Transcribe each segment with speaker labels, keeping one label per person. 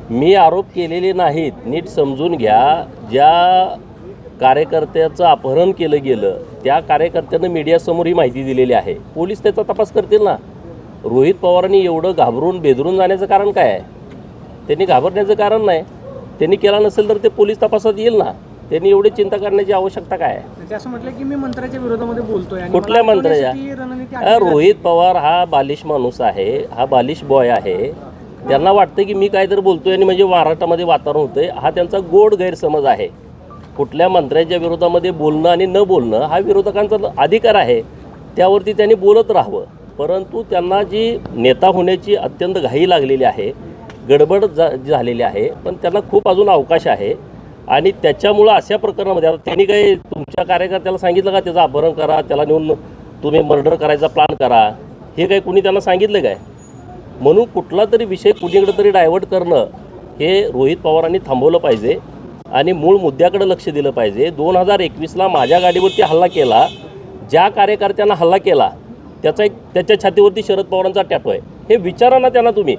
Speaker 1: मी आरोप केलेले नाहीत, नीट समजून घ्या। ज्या कार्यकर्त्याचं अपहरण केलं गेलं त्या कार्यकर्त्यानं मीडियासमोर ही माहिती दिलेली आहे। पोलीस त्याचा तपास करतील ना। रोहित पवारांनी एवढं घाबरून बेदरून जाण्याचं कारण काय आहे? त्यांनी घाबरण्याचं कारण नाही। त्यांनी केला नसेल तर ते पोलीस तपासात येईल ना। त्यांनी एवढी चिंता करण्याची आवश्यकता काय आहे?
Speaker 2: असं म्हटलं की मी मंत्र्याच्या विरोधामध्ये बोलतोय आणि
Speaker 1: कुठल्या मंत्र्याच्या? रोहित पवार हा बालिश माणूस आहे, हा बालिश बॉय आहे। त्यांना वाटतं की मी काहीतरी बोलतोय आणि म्हणजे महाराष्ट्रामध्ये वातावरण होतंय, हा त्यांचा गोड गैरसमज आहे। कुठल्या मंत्र्याच्या विरोधामध्ये बोलणं आणि न बोलणं हा विरोधकांचा अधिकार आहे, त्यावरती त्यांनी बोलत राहावं। परंतु त्यांना जी नेता होण्याची अत्यंत घाई लागलेली आहे, गडबड झालेली आहे, पण त्यांना खूप अजून अवकाश आहे आणि त्याच्यामुळं अशा प्रकरणामध्ये आता त्यांनी काही तुमच्या कार्यकर्त्याला सांगितलं का त्याचं अपहरण करा, त्याला नेऊन तुम्ही मर्डर करायचा प्लॅन करा? हे काही कुणी त्यांना सांगितलं काय? म्हणून कुठला तरी विषय कुणीकडे तरी डायव्हर्ट करणं हे रोहित पवारांनी थांबवलं पाहिजे आणि मूळ मुद्द्याकडे लक्ष दिलं पाहिजे। 2021ला माझ्या गाडीवरती हल्ला केला, ज्या कार्यकर्त्यांना हल्ला केला त्याच्या छातीवरती शरद पवारांचा टॅटू आहे, हे विचारा ना त्यांना तुम्ही।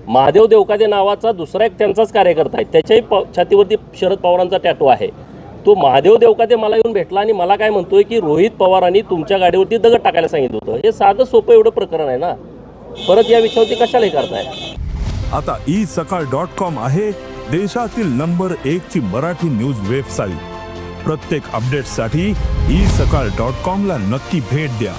Speaker 1: महादेव देवकाते नावाचा दुसरा एक त्यांचाच कार्यकर्ता आहे, त्याच्याही छातीवरती शरद पवारांचा टॅटू आहे। तो महादेव देवकाते मला येऊन भेटला आणि मला काय म्हणतोय की रोहित पवारांनी तुमच्या गाडीवरती दगड टाकायला सांगितलं होतं। हे साधं सोपं एवढं प्रकरण आहे ना, परत या विषयावरती कशाला हे करताय?
Speaker 3: आता isakal.com आहे देशातील नंबर 1 ची मराठी न्यूज वेबसाईट। प्रत्येक अपडेटसाठी isakal.com ला नक्की भेट द्या।